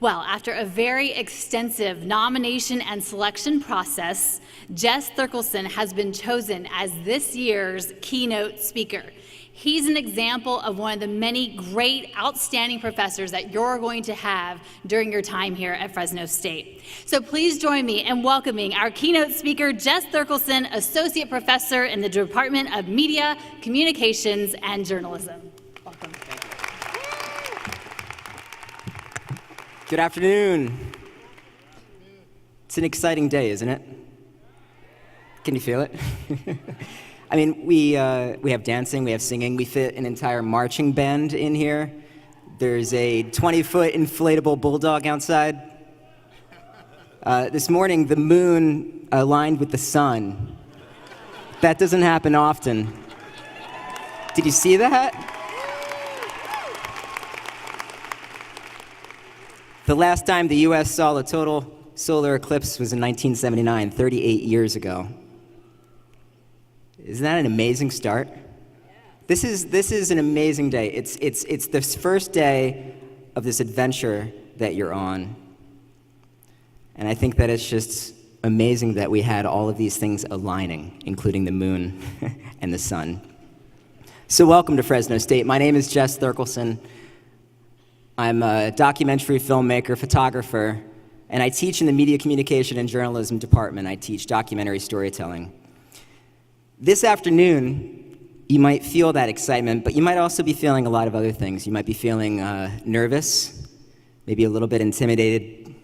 Well, after a very extensive nomination and selection process, Jes Therkelsen has been chosen as this year's keynote speaker. He's an example of one of the many great, outstanding professors that you're going to have during your time here at Fresno State. So please join me in welcoming our keynote speaker, Jes Therkelsen, Associate Professor in the Department of Media, Communications, and Journalism. Welcome. Good afternoon. It's an exciting day, isn't it? Can you feel it? I mean, we have dancing, we have singing, we fit an entire marching band in here. There's a 20-foot inflatable bulldog outside. This morning, the moon aligned with the sun. That doesn't happen often. Did you see that? The last time the U.S. saw a total solar eclipse was in 1979, 38 years ago. Isn't that an amazing start? This is an amazing day. It's the first day of this adventure that you're on. And I think that it's just amazing that we had all of these things aligning, including the moon and the sun. So welcome to Fresno State. My name is Jes Therkelsen. I'm a documentary filmmaker, photographer, and I teach in the Media Communication and Journalism department. I teach documentary storytelling. This afternoon, you might feel that excitement, but you might also be feeling a lot of other things. You might be feeling nervous, maybe a little bit intimidated,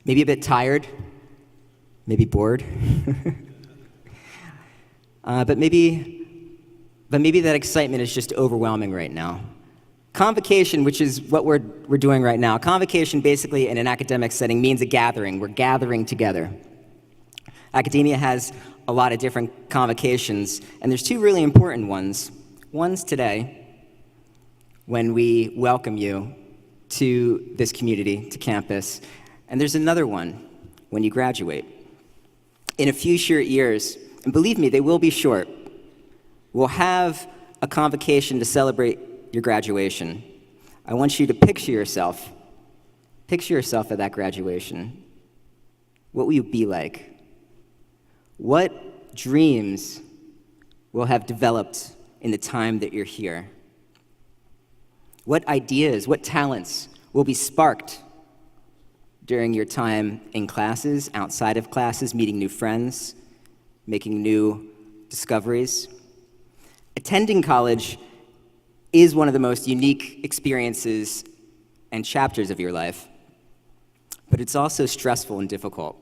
maybe a bit tired, maybe bored. But maybe that excitement is just overwhelming right now. Convocation, which is what we're doing right now, convocation basically in an academic setting means a gathering. We're gathering together. Academia has a lot of different convocations, and there's two really important ones. One's today, when we welcome you to this community, to campus, and there's another one when you graduate. In a few short years, and believe me, they will be short, we'll have a convocation to celebrate your graduation. I want you to picture yourself at that graduation. What will you be like? What dreams will have developed in the time that you're here? What ideas, what talents will be sparked during your time in classes, outside of classes, meeting new friends, making new discoveries? Attending college is one of the most unique experiences and chapters of your life, but it's also stressful and difficult.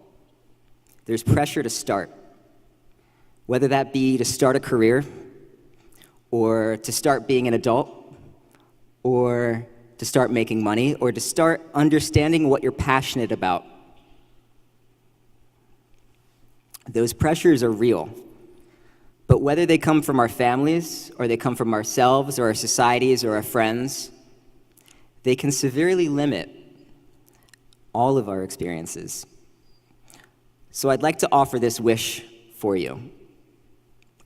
There's pressure to start, whether that be to start a career, or to start being an adult, or to start making money, or to start understanding what you're passionate about. Those pressures are real. But whether they come from our families, or they come from ourselves, or our societies, or our friends, they can severely limit all of our experiences. So I'd like to offer this wish for you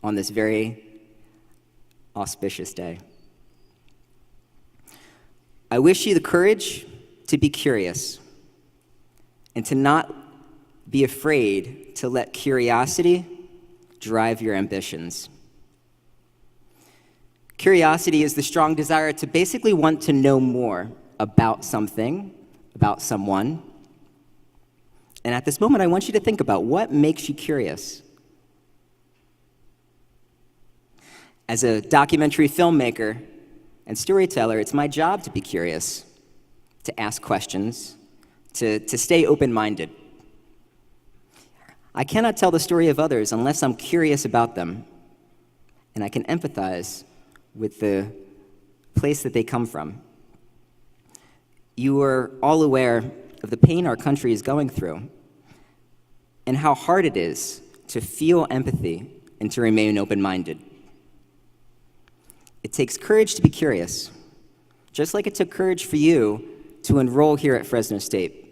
on this very auspicious day. I wish you the courage to be curious and to not be afraid to let curiosity drive your ambitions. Curiosity is the strong desire to basically want to know more about something, about someone. And at this moment, I want you to think about what makes you curious. As a documentary filmmaker and storyteller, it's my job to be curious, to ask questions, to stay open-minded. I cannot tell the story of others unless I'm curious about them, and I can empathize with the place that they come from. You are all aware of the pain our country is going through, and how hard it is to feel empathy and to remain open-minded. It takes courage to be curious, just like it took courage for you to enroll here at Fresno State.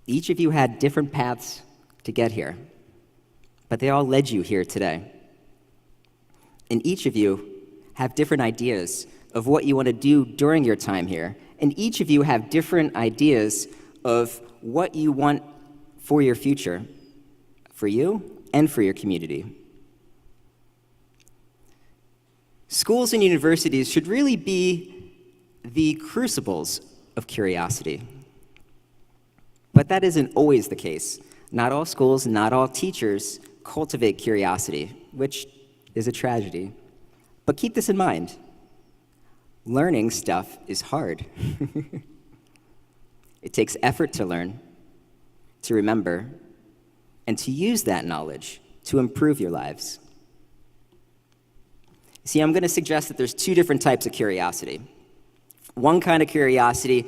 Each of you had different paths to get here, but they all led you here today. And each of you have different ideas of what you want to do during your time here and each of you have different ideas of what you want for your future, for you and for your community. Schools and universities should really be the crucibles of curiosity. But that isn't always the case. Not all schools, not all teachers cultivate curiosity, which is a tragedy. But keep this in mind. Learning stuff is hard. It takes effort to learn, to remember, and to use that knowledge to improve your lives. See, I'm going to suggest that there's two different types of curiosity. One kind of curiosity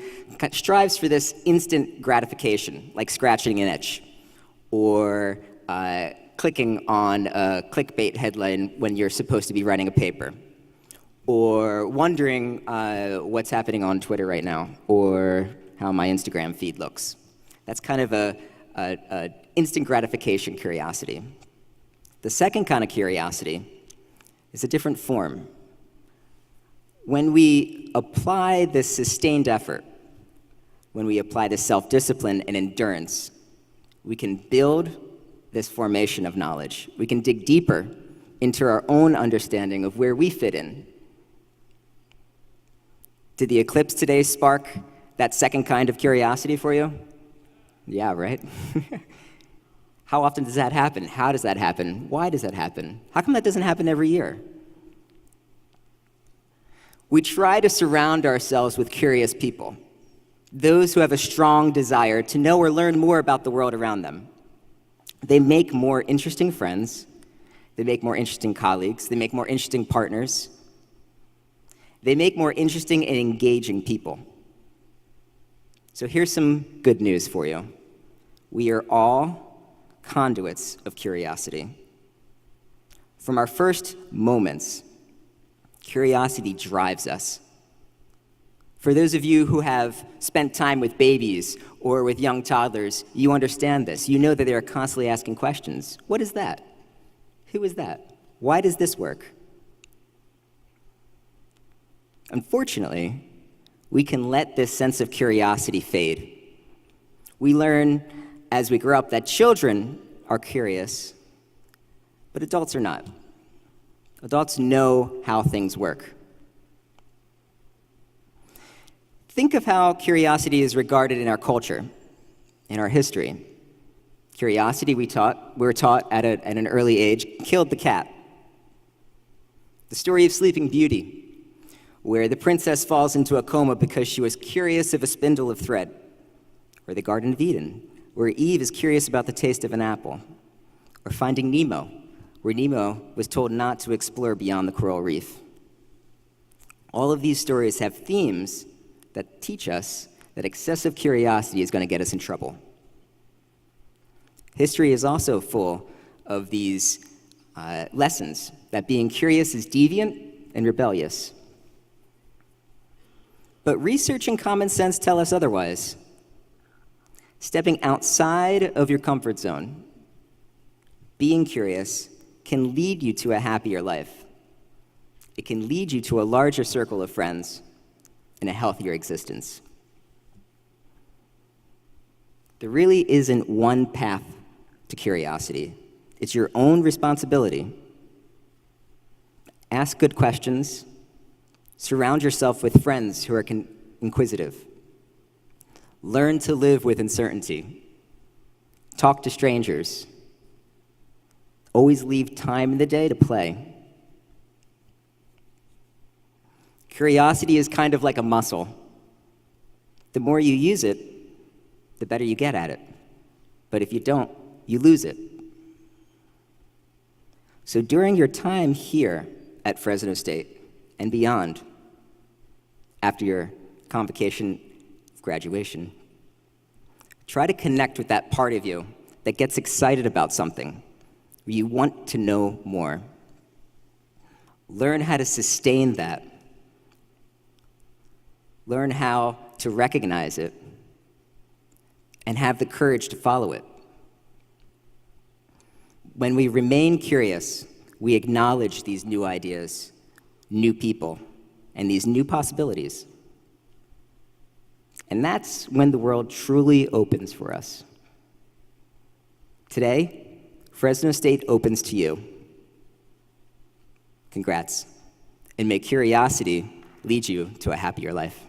strives for this instant gratification, like scratching an itch, or clicking on a clickbait headline when you're supposed to be writing a paper, or wondering what's happening on Twitter right now, or how my Instagram feed looks. That's kind of a instant gratification curiosity. The second kind of curiosity is a different form. When we apply this sustained effort, when we apply this self-discipline and endurance, we can build this formation of knowledge. We can dig deeper into our own understanding of where we fit in. Did the eclipse today spark that second kind of curiosity for you? Yeah, right? How often does that happen? How does that happen? Why does that happen? How come that doesn't happen every year? We try to surround ourselves with curious people, those who have a strong desire to know or learn more about the world around them. They make more interesting friends, they make more interesting colleagues, they make more interesting partners, they make more interesting and engaging people. So here's some good news for you. We are all conduits of curiosity. From our first moments, curiosity drives us. For those of you who have spent time with babies or with young toddlers, you understand this. You know that they are constantly asking questions. What is that? Who is that? Why does this work? Unfortunately, we can let this sense of curiosity fade. We learn as we grow up that children are curious, but adults are not. Adults know how things work. Think of how curiosity is regarded in our culture, in our history. Curiosity, we were taught at an early age, killed the cat. The story of Sleeping Beauty, where the princess falls into a coma because she was curious of a spindle of thread. Or the Garden of Eden, where Eve is curious about the taste of an apple. Or Finding Nemo, where Nemo was told not to explore beyond the coral reef. All of these stories have themes that teach us that excessive curiosity is going to get us in trouble. History is also full of these lessons that being curious is deviant and rebellious. But research and common sense tell us otherwise. Stepping outside of your comfort zone, being curious, can lead you to a happier life. It can lead you to a larger circle of friends and a healthier existence. There really isn't one path to curiosity. It's your own responsibility. Ask good questions. Surround yourself with friends who are inquisitive. Learn to live with uncertainty. Talk to strangers. Always leave time in the day to play. Curiosity is kind of like a muscle. The more you use it, the better you get at it. But if you don't, you lose it. So during your time here at Fresno State and beyond, after your convocation of graduation, try to connect with that part of you that gets excited about something, where you want to know more. Learn how to sustain that. Learn how to recognize it and have the courage to follow it. When we remain curious, we acknowledge these new ideas, new people, and these new possibilities. And that's when the world truly opens for us. Today, Fresno State opens to you. Congrats. And may curiosity lead you to a happier life.